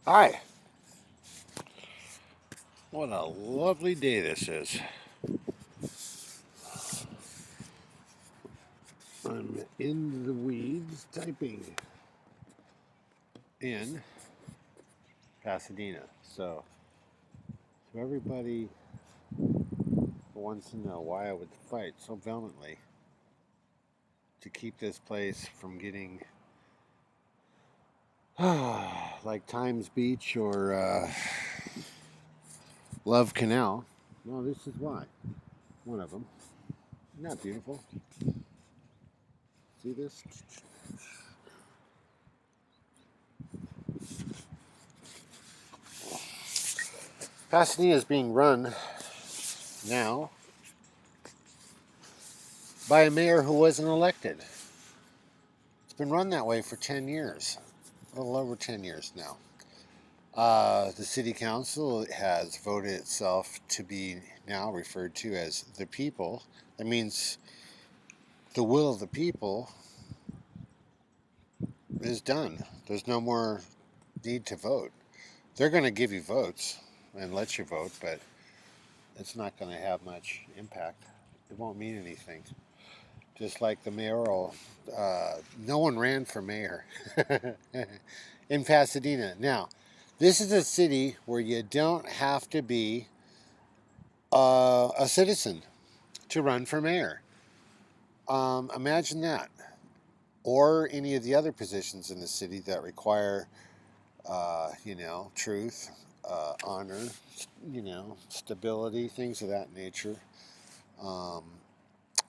Hi. What a lovely day this is. I'm in the weeds typing in Pasadena. So everybody wants to know why I would fight so valiantly to keep this place from getting like Times Beach or Love Canal. No, this is why. One of them. Isn't that beautiful? See this? Pasadena is being run now by a mayor who wasn't elected. It's been run that way for 10 years, a little over 10 years now. The city council has voted itself to be now referred to as the people. That means the will of the people is done. There's no more need to vote. They're going to give you votes and let you vote, but it's not going to have much impact. It won't mean anything. Just like the mayoral, no one ran for mayor in Pasadena. Now, this is a city where you don't have to be a citizen to run for mayor. Imagine that. Or any of the other positions in the city that require, truth, honor, stability, things of that nature. Um,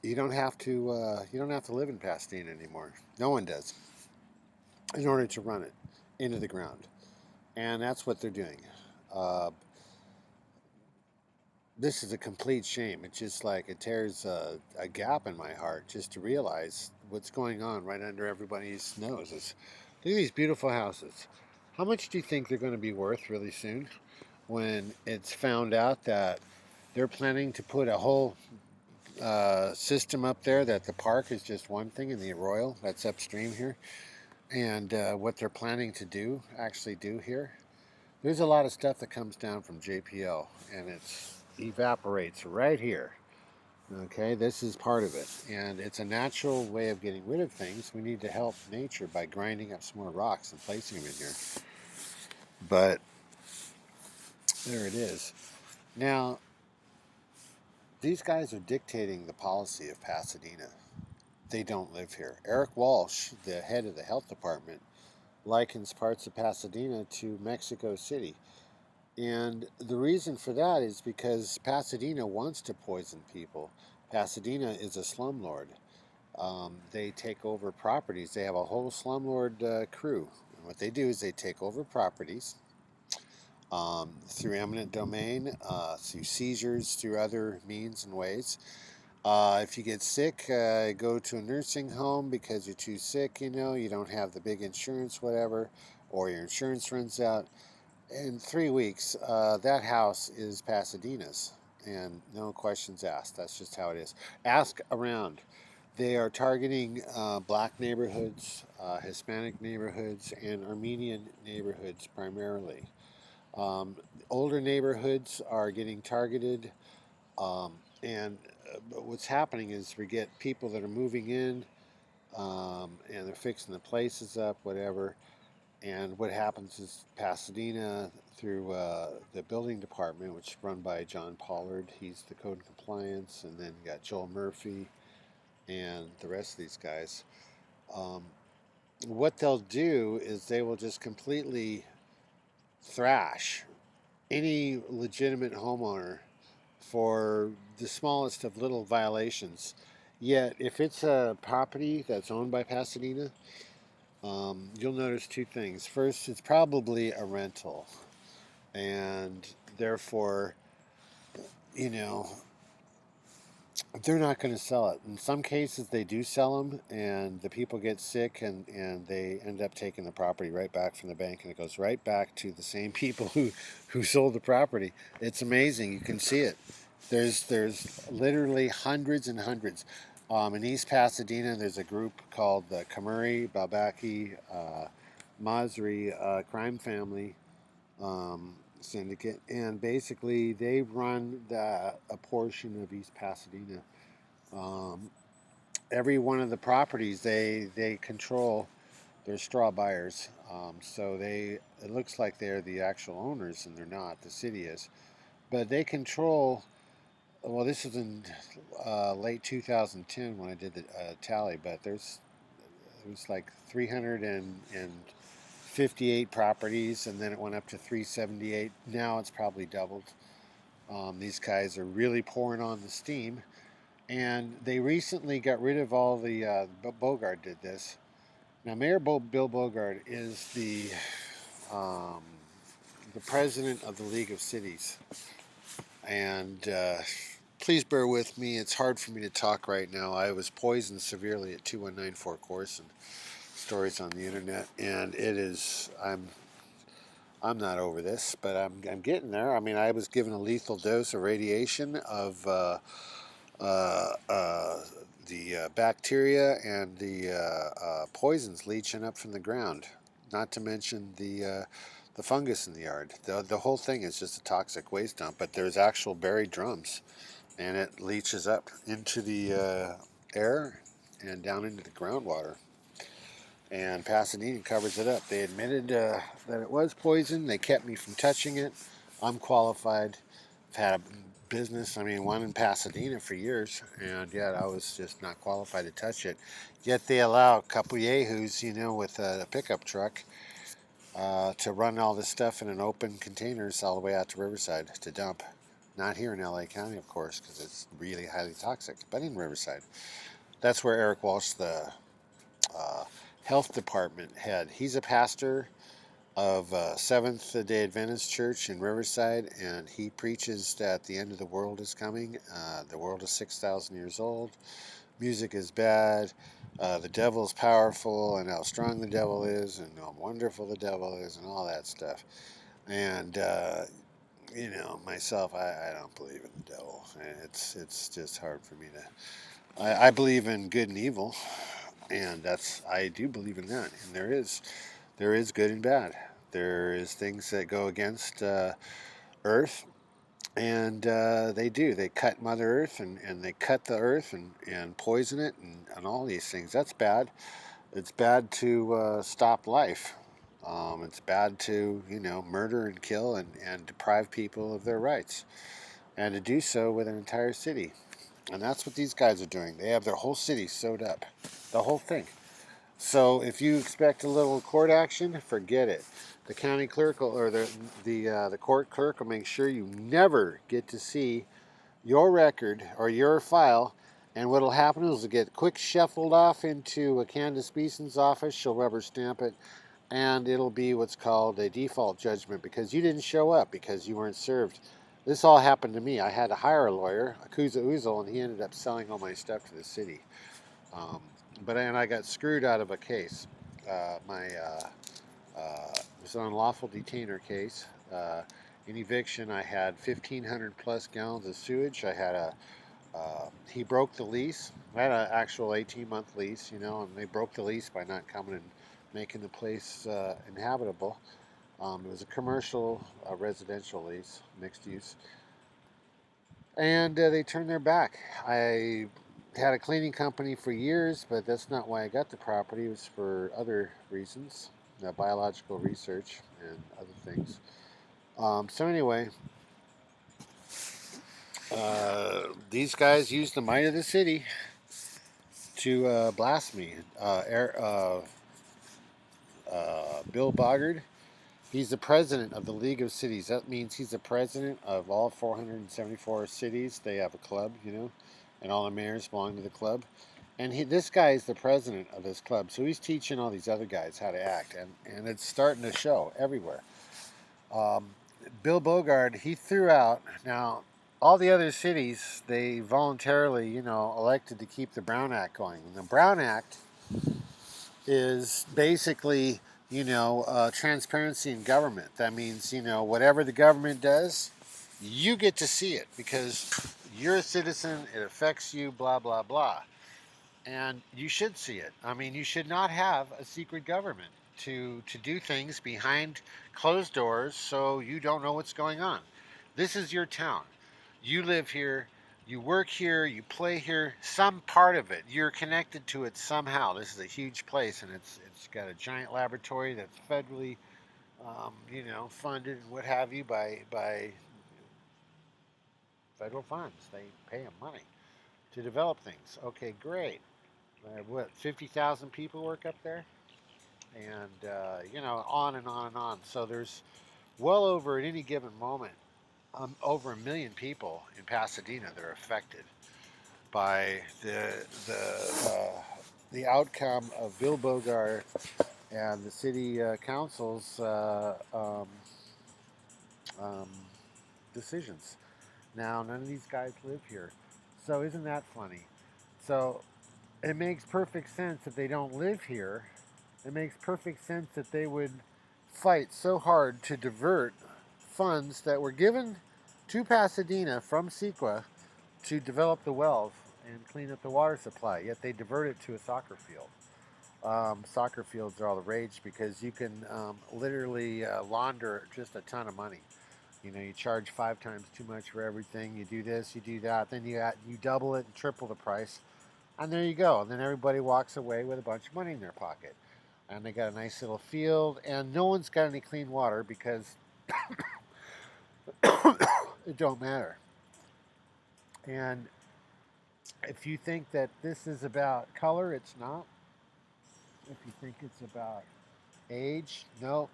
you don't have to live in Pasadena anymore. No one does in order to run it into the ground, and that's what they're doing. Uh, this is a complete shame. It's just like it tears a gap in my heart just to realize what's going on right under everybody's noses. Look at these beautiful houses. How much do you think they're going to be worth really soon when it's found out that they're planning to put a whole system up there, that the park is just one thing in the Arroyo that's upstream here, and what they're planning to actually do here? There's a lot of stuff that comes down from J.P.L. and it evaporates right here. Okay, this is part of it, and it's a natural way of getting rid of things. We need to help nature by grinding up some more rocks and placing them in here. But there it is. Now, these guys are dictating the policy of Pasadena. They don't live here. Eric Walsh, the head of the health department, likens parts of Pasadena to Mexico City. And the reason for that is because Pasadena wants to poison people. Pasadena is a slumlord. They take over properties. They have a whole slumlord crew. And what they do is they take over properties through eminent domain, through seizures, through other means and ways. If you get sick, go to a nursing home because you're too sick, you don't have the big insurance, whatever, or your insurance runs out. In 3 weeks, that house is Pasadena's, and no questions asked. That's just how it is. Ask around. They are targeting black neighborhoods, Hispanic neighborhoods, and Armenian neighborhoods primarily. Um, Older neighborhoods are getting targeted, and what's happening is we get people that are moving in, and they're fixing the places up, whatever. And what happens is Pasadena, through the building department, which is run by John Pollard, he's the code and compliance, and then you got Joel Murphy and the rest of these guys. Um, what they'll do is they will just completely thrash any legitimate homeowner for the smallest of little violations. Yet, if it's a property that's owned by Pasadena, you'll notice two things. First, it's probably a rental, and therefore, you know, they're not going to sell it. In some cases, they do sell them, and the people get sick, and they end up taking the property right back from the bank, and it goes right back to the same people who sold the property. It's amazing. You can see it. There's literally hundreds and hundreds. In East Pasadena, there's a group called the Kamuri Babaki Masri Crime Family, syndicate, and basically they run a portion of East Pasadena. Um, every one of the properties they control. They're straw buyers, so it looks like they're the actual owners, and they're not. The city is, but they control. Well, this was in late 2010 when I did the tally, but it was like 358 properties, and then it went up to 378. Now it's probably doubled. These guys are really pouring on the steam, and they recently got rid of all the. Bogaard did this. Now, Bill Bogaard is um, the president of the League of Cities, and please bear with me. It's hard for me to talk right now. I was poisoned severely at 2194 course and stories on the internet, and it is I'm not over this, but I'm getting there. I mean, I was given a lethal dose of radiation of uh, uh, the bacteria and the poisons leaching up from the ground. Not to mention the fungus in the yard. The whole thing is just a toxic waste dump. But there's actual buried drums, and it leaches up into the air and down into the groundwater. And Pasadena covers it up. They admitted that it was poison. They kept me from touching it. I'm qualified. I've had a business, I mean, one in Pasadena for years, and yet I was just not qualified to touch it. Yet they allow a couple yahoos, with a pickup truck to run all this stuff in an open containers all the way out to Riverside to dump. Not here in LA County, of course, because it's really highly toxic, but in Riverside. That's where Eric Walsh, the uh, health department head, he's a pastor of Seventh-day Adventist Church in Riverside, and he preaches that the end of the world is coming. The world is 6,000 years old. Music is bad. The devil is powerful, and how strong the devil is, and how wonderful the devil is, and all that stuff. And myself, I don't believe in the devil. It's just hard for me to. I believe in good and evil, and I do believe in that. And there is good and bad. There is things that go against Earth, and they cut Mother Earth, and they cut the Earth and poison it, and all these things. That's bad. It's bad to stop life. It's bad to murder and kill and deprive people of their rights, and to do so with an entire city. And that's what these guys are doing. They have their whole city sewed up, the whole thing. So if you expect a little court action, forget it. The county clerk or the court clerk will make sure you never get to see your record or your file. And what'll happen is it'll get quick shuffled off into Candace Beeson's office. She'll rubber stamp it, and it'll be what's called a default judgment because you didn't show up because you weren't served. This all happened to me. I had to hire a lawyer, Akuza Uzel, and he ended up selling all my stuff to the city. Um, and I got screwed out of a case. It was an unlawful detainer case. In eviction, I had 1,500 plus gallons of sewage. He broke the lease. I had an actual 18-month lease, and they broke the lease by not coming and making the place inhabitable. It was a commercial, residential lease, mixed use, and they turned their back. I had a cleaning company for years, but that's not why I got the property. It was for other reasons, biological research and other things. So anyway, these guys used the might of the city to blast me. Bill Bogaard, he's the president of the League of Cities. That means he's the president of all 474 cities. They have a club, and all the mayors belong to the club. And this guy is the president of this club, so he's teaching all these other guys how to act, and it's starting to show everywhere. Um, Bill Bogaard, he threw out, now, all the other cities, they voluntarily, elected to keep the Brown Act going. And the Brown Act is basically, transparency in government. That means, whatever the government does, you get to see it because you're a citizen, it affects you, blah, blah. And you should see it. I mean, you should not have a secret government. to do things behind closed doors so you don't know what's going on. This is your town. You live here, you work here, you play here, some part of it. You're connected to it somehow. This is a huge place, and it's got a giant laboratory that's federally, funded and what have you by federal funds. They pay them money to develop things. Okay, great. What 50,000 people work up there, and on and on and on. So there's well over at any given moment, over 1 million people in Pasadena that are affected by the outcome of Bill Bogaard and the city council's um, decisions. Now, none of these guys live here, so isn't that funny? So it makes perfect sense that they don't live here. It makes perfect sense that they would fight so hard to divert funds that were given to Pasadena from CEQA to develop the wells and clean up the water supply, yet they divert it to a soccer field. Soccer fields are all the rage because you can literally launder just a ton of money. You charge 5 times too much for everything. You do this, you do that, then you double it and triple the price, and there you go. And then everybody walks away with a bunch of money in their pocket, and they got a nice little field, and no one's got any clean water because it don't matter. And if you think that this is about color, it's not. If you think it's about age, no,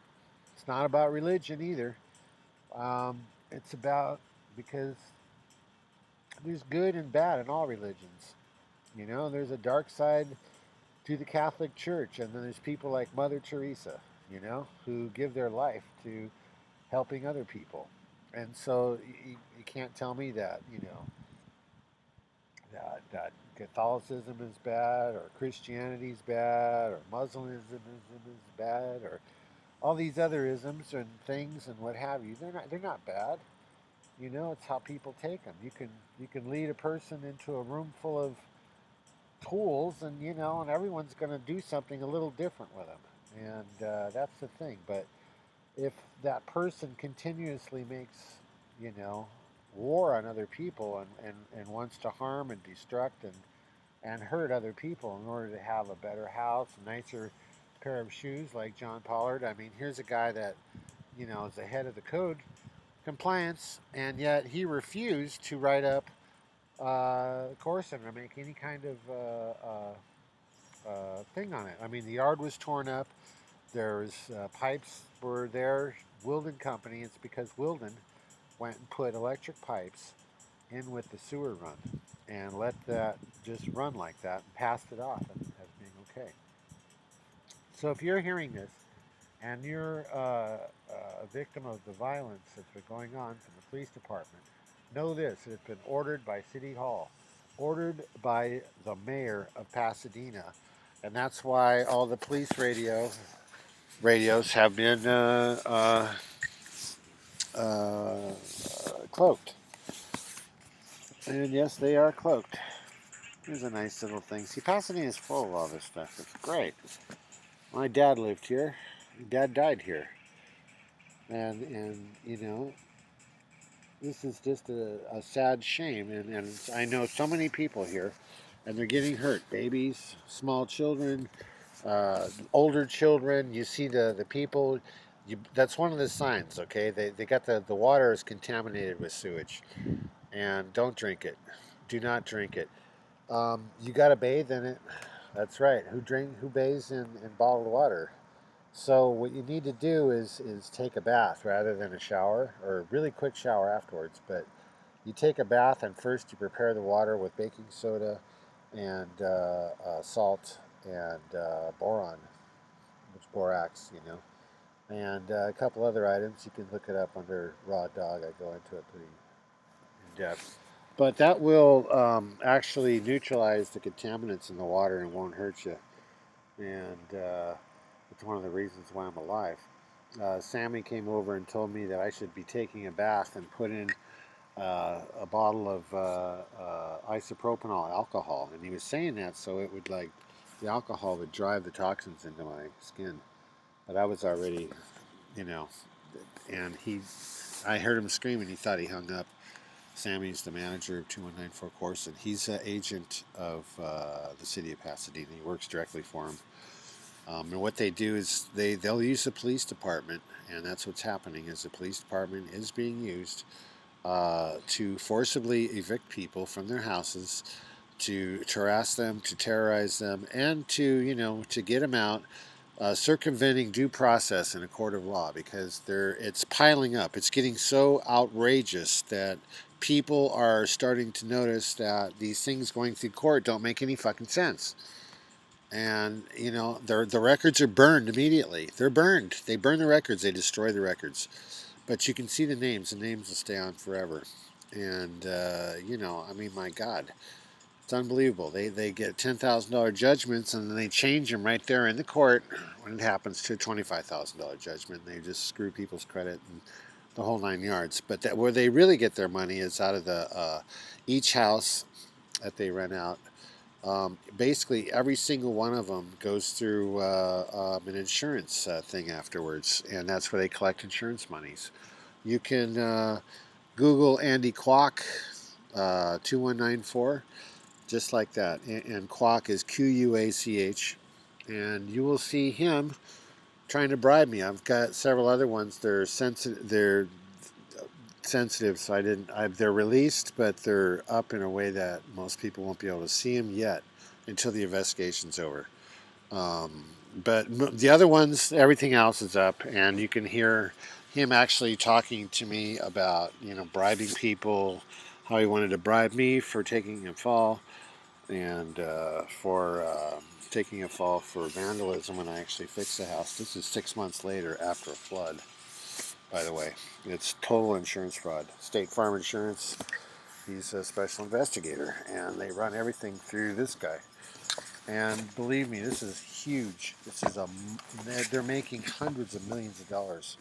it's not about religion either. It's about because there's good and bad in all religions. There's a dark side to the Catholic Church, and then there's people like Mother Teresa, who give their life to helping other people. And so you can't tell me that, that Catholicism is bad, or Christianity is bad, or Muslimism is bad, or all these other isms and things and what have you. They're not bad. It's how people take them. You can lead a person into a room full of tools, and everyone's going to do something a little different with them, and that's the thing. But if that person continuously makes, you know, war on other people and wants to harm and destruct and hurt other people in order to have a better house, a nicer pair of shoes like John Pollard. I mean, here's a guy that, is the head of the code compliance, and yet he refused to write up Corson or make any kind of thing on it. I mean, the yard was torn up. There's pipes were there. Wilden Company. It's because Wilden went and put electric pipes in with the sewer run and let that just run like that and passed it off as being okay. So if you're hearing this and you're a victim of the violence that's been going on from the police department, know this: it's been ordered by City Hall, ordered by the mayor of Pasadena, and that's why all the police radios have been uh, cloaked. And yes, they are cloaked. Here's a nice little thing. See, Pasadena is full of all this stuff. It's great. My dad lived here. My dad died here. And this is just a sad shame. And I know so many people here, and they're getting hurt. Babies, small children, older children. You see the people. That's one of the signs, okay? They got the water is contaminated with sewage. And don't drink it. Do not drink it. You got to bathe in it. That's right. Who bathes in bottled water? So what you need to do is take a bath rather than a shower, or a really quick shower afterwards. But you take a bath, and first you prepare the water with baking soda and salt and boron, which borax, and a couple other items. You can look it up under raw dog. I go into it pretty in depth. But that will actually neutralize the contaminants in the water and won't hurt you. And it's one of the reasons why I'm alive. Sammy came over and told me that I should be taking a bath and put in a bottle of isopropyl alcohol. And he was saying that so it would, like, the alcohol would drive the toxins into my skin. but I was already, you know, and I heard him screaming. He thought he hung up. Sammy's the manager of 2194 Corson. He's an agent of the city of Pasadena. He works directly for him. And what they do is they'll use the police department, and that's what's happening. Is the police department is being used to forcibly evict people from their houses, to harass them, to terrorize them, and to to get them out, circumventing due process in a court of law because it's piling up. It's getting so outrageous that people are starting to notice that these things going through court don't make any fucking sense. And the records are burned immediately. They're burned. They burn the records. They destroy the records. But you can see the names. The names will stay on forever. And I mean, my God, it's unbelievable. They get $10,000 judgments and then they change them right there in the court when it happens to a $25,000 judgment. They just screw people's credit and the whole 9 yards. But where they really get their money is out of the each house that they rent out. Basically, every single one of them goes through an insurance thing afterwards, and that's where they collect insurance monies. You can Google Andy Kwok 2194, just like that. And Kwok is Quach, and you will see him trying to bribe me. I've got several other ones. They're sensitive. So they're released, but they're up in a way that most people won't be able to see them yet until the investigation's over. But the other ones, everything else is up, and you can hear him actually talking to me about bribing people, how he wanted to bribe me for taking a fall, and for taking a fall for vandalism when I actually fixed the house. This is 6 months later after a flood, by the way. It's total insurance fraud. State Farm Insurance, he's a special investigator, and they run everything through this guy. And believe me, this is huge. They're making hundreds of millions of dollars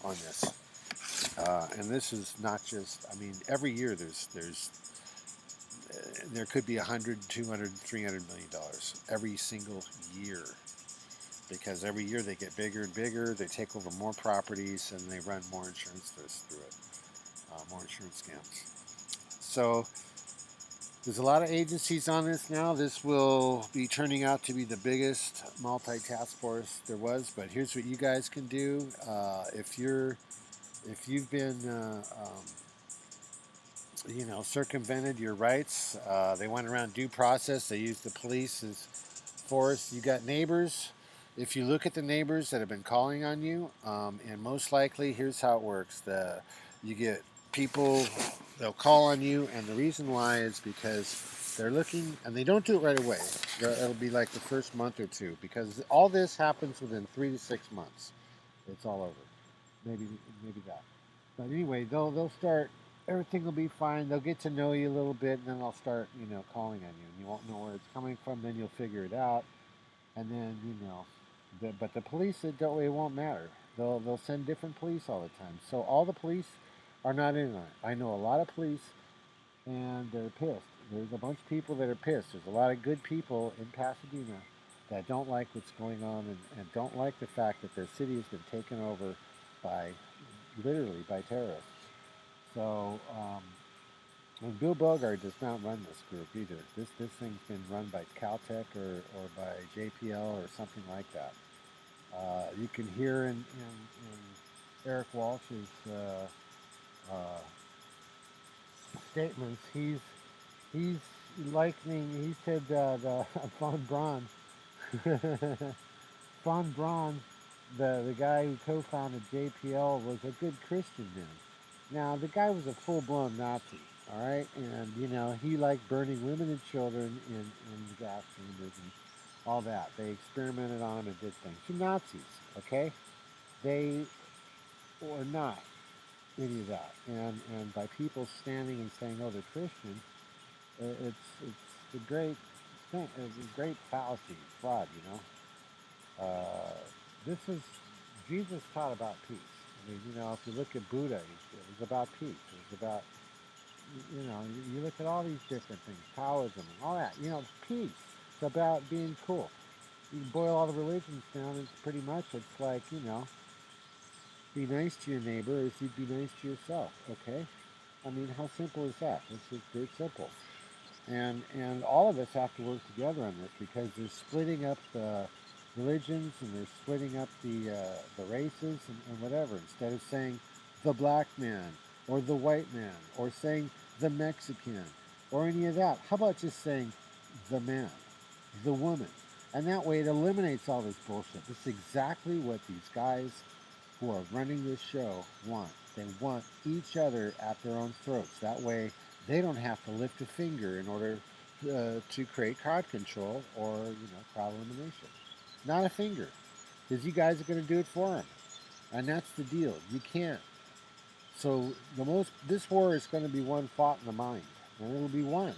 on this. And this is not just, I mean, every year there could be 100, 200, 300 million dollars every single year. Because every year they get bigger and bigger, they take over more properties, and they run more insurance through it, more insurance scams. So there's a lot of agencies on this now. This will be turning out to be the biggest multi-task force there was. But here's what you guys can do: if you've been circumvented your rights, they went around due process. They used the police as force. You got neighbors. If you look at the neighbors that have been calling on you, and most likely, here's how it works: you get people, they'll call on you, and the reason why is because they're looking, and they don't do it right away. It'll be like the first month or two, because all this happens within 3 to 6 months. It's all over. Maybe that. But anyway, they'll start. Everything will be fine. They'll get to know you a little bit, and then they'll start calling on you, and you won't know where it's coming from. Then you'll figure it out, and then but the police, it won't matter. They'll send different police all the time. So all the police are not in on it. I know a lot of police, and they're pissed. There's a bunch of people that are pissed. There's a lot of good people in Pasadena that don't like what's going on, and don't like the fact that their city has been taken over by literally by terrorists. So and Bill Bogaard does not run this group either. This thing's been run by Caltech or by J.P.L. or something like that. You can hear in Eric Walsh's uh, statements. He's likening. He said the von Braun, von Braun, the guy who co-founded JPL, was a good Christian man. Now the guy was a full-blown Nazi. All right, and he liked burning women and children in the gas chambers and all that. They experimented on him and did things. The Nazis, okay? They were not any of that. And by people standing and saying, "Oh, they're Christian," it's a great thing. It's a great fallacy, fraud. This is Jesus taught about peace. I mean, if you look at Buddha, it was about peace. It was about you look at all these different things, Taoism and all that. Peace. It's about being cool. You can boil all the religions down. It's pretty much, it's like, be nice to your neighbor as you'd be nice to yourself. Okay. I mean, how simple is that? It's just very simple. And all of us have to work together on this because they're splitting up the religions and they're splitting up the races and whatever. Instead of saying the black man or the white man or saying the Mexican or any of that, how about just saying the man, the woman? And that way it eliminates all this bullshit. This is exactly what these guys who are running this show want. They want each other at their own throats. That way, they don't have to lift a finger in order to create crowd control or crowd elimination. Not a finger, because you guys are going to do it for them, and that's the deal. You can't. So this war is going to be one fought in the mind, and it'll be won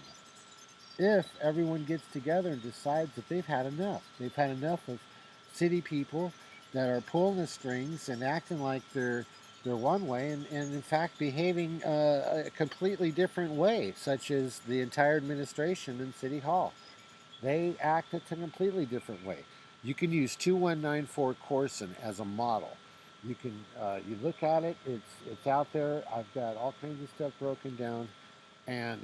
if everyone gets together and decides that they've had enough. They've had enough of city people that are pulling the strings and acting like they're one way and in fact behaving a completely different way, such as the entire administration in City Hall. They act a completely different way. You can use 2194 Corson as a model. You can you look at it. It's out there. I've got all kinds of stuff broken down, and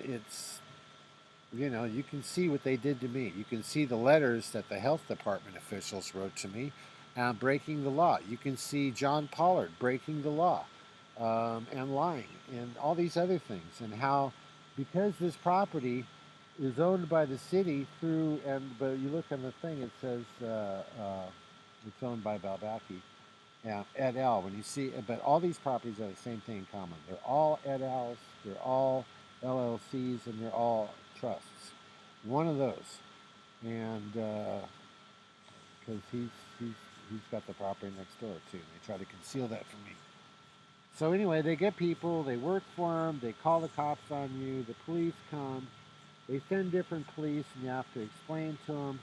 you can see what they did to me. You can see the letters that the health department officials wrote to me breaking the law. You can see John Pollard breaking the law and lying and all these other things. And how, because this property is owned by the city but you look on the thing, it says it's owned by Balbaki. Yeah, et al. When you see, but all these properties have the same thing in common. They're all et al.'s, they're all LLCs, and they're all trusts. One of those, and because he's got the property next door too. They try to conceal that from me. So anyway, they get people, they work for them, they call the cops on you, the police come, they send different police, and you have to explain to them,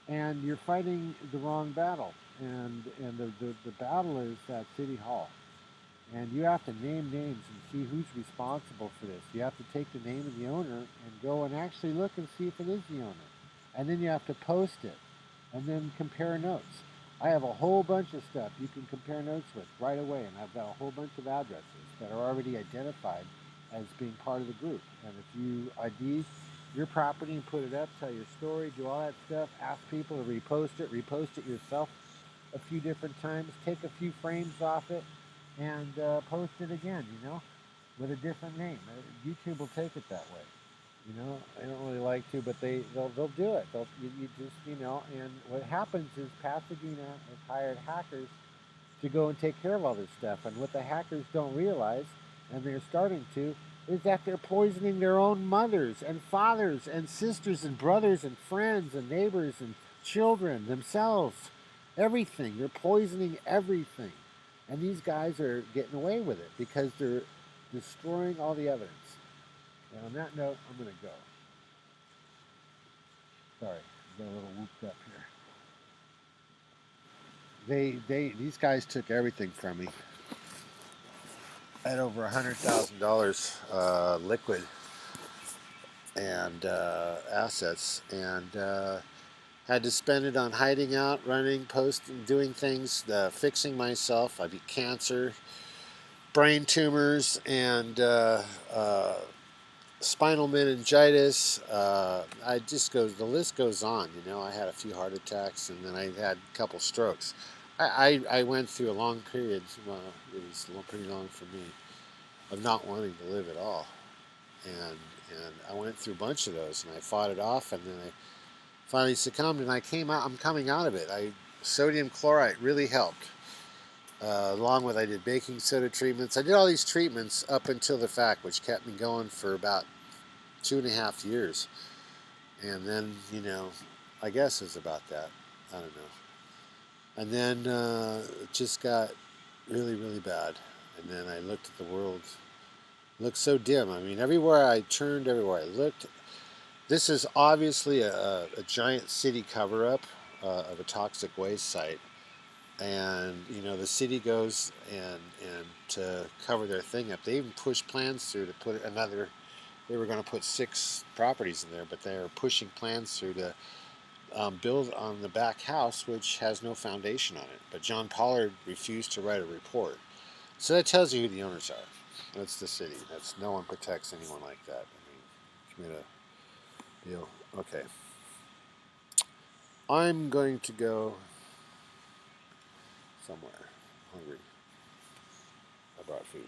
and you're fighting the wrong battle. And the battle is at City Hall. And you have to name names and see who's responsible for this. You have to take the name of the owner and go and actually look and see if it is the owner. And then you have to post it and then compare notes. I have a whole bunch of stuff you can compare notes with right away, and I've got a whole bunch of addresses that are already identified as being part of the group. And if you ID your property and put it up, tell your story, do all that stuff, ask people to repost it yourself a few different times, take a few frames off it, and post it again, with a different name. YouTube will take it that way. I don't really like to, but they'll do it. You just and what happens is Pasadena has hired hackers to go and take care of all this stuff. And what the hackers don't realize, and they're starting to, is that they're poisoning their own mothers and fathers and sisters and brothers and friends and neighbors and children themselves. Everything. They're poisoning everything. And these guys are getting away with it because they're destroying all the evidence. And on that note, I'm going to go. Sorry, I got a little whooped up here. These guys took everything from me. I had over $100,000 liquid and assets, and had to spend it on hiding out, running, posting, doing things, fixing myself. I beat cancer, brain tumors, and spinal meningitis. The list goes on. I had a few heart attacks, and then I had a couple strokes. I went through a long period, well, it was pretty long for me, of not wanting to live at all. And I went through a bunch of those, and I fought it off, and then I finally succumbed, and I'm coming out of it. Sodium chloride really helped. Along with I did baking soda treatments. I did all these treatments up until the fact, which kept me going for about 2.5 years. And then, I guess it's about that. I don't know. And then it just got really, really bad. And then I looked at the world. It looked so dim. I mean, everywhere I turned, everywhere I looked. This is obviously a giant city cover-up of a toxic waste site. And the city goes and to cover their thing up, they even pushed plans through to put another. They were going to put 6 properties in there, but they are pushing plans through to build on the back house, which has no foundation on it. But John Pollard refused to write a report. So that tells you who the owners are. That's the city. That's no one protects anyone like that. I mean, commit a deal. Okay. I'm going to go somewhere. I'm hungry. I brought food.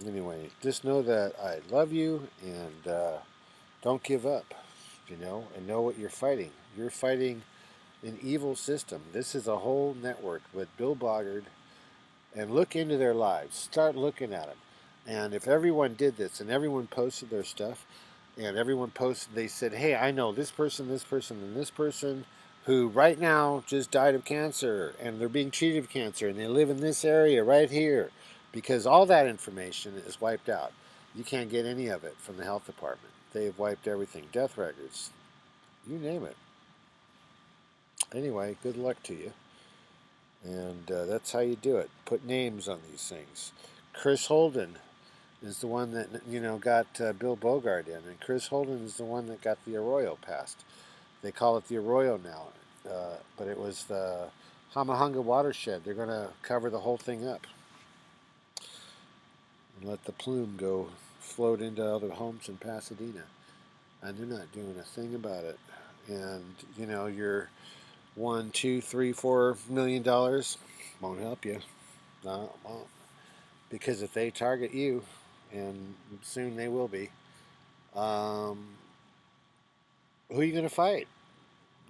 Anyway, just know that I love you and don't give up, and know what you're fighting. You're fighting an evil system. This is a whole network with Bill Bogaard, and look into their lives. Start looking at them. And if everyone did this and everyone posted their stuff, and everyone posted, they said, hey, I know this person, and this person who right now just died of cancer, and they're being treated of cancer, and they live in this area right here, because all that information is wiped out. You can't get any of it from the health department. They've wiped everything, death records, you name it. Anyway, good luck to you. And that's how you do it. Put names on these things. Chris Holden is the one that got Bill Bogaard in, and Chris Holden is the one that got the Arroyo passed. They call it the Arroyo now, but it was the Hahamonga watershed. They're going to cover the whole thing up and let the plume go float into other homes in Pasadena, and they're not doing a thing about it. And your $1, $2, $3, $4 million won't help you. No, it won't. Because if they target you, and soon they will be, who are you going to fight?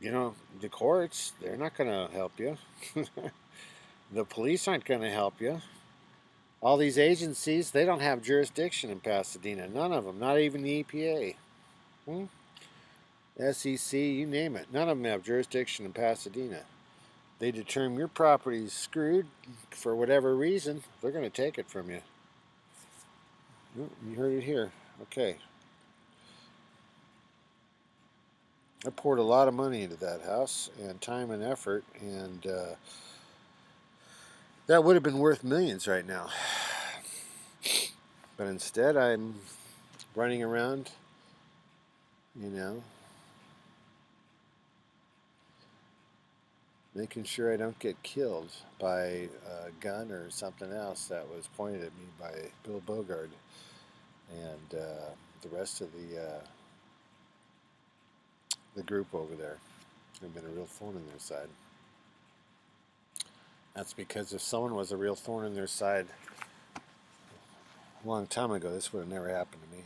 The courts, they're not going to help you. The police aren't going to help you. All these agencies, they don't have jurisdiction in Pasadena. None of them, not even the EPA. SEC, you name it. None of them have jurisdiction in Pasadena. They determine your property is screwed for whatever reason, they're going to take it from you. You heard it here. Okay. I poured a lot of money into that house, and time and effort, and that would have been worth millions right now. But instead, I'm running around, making sure I don't get killed by a gun or something else that was pointed at me by Bill Bogaard and the rest of the group over there. I've been a real thorn in their side. That's because if someone was a real thorn in their side a long time ago, this would have never happened to me.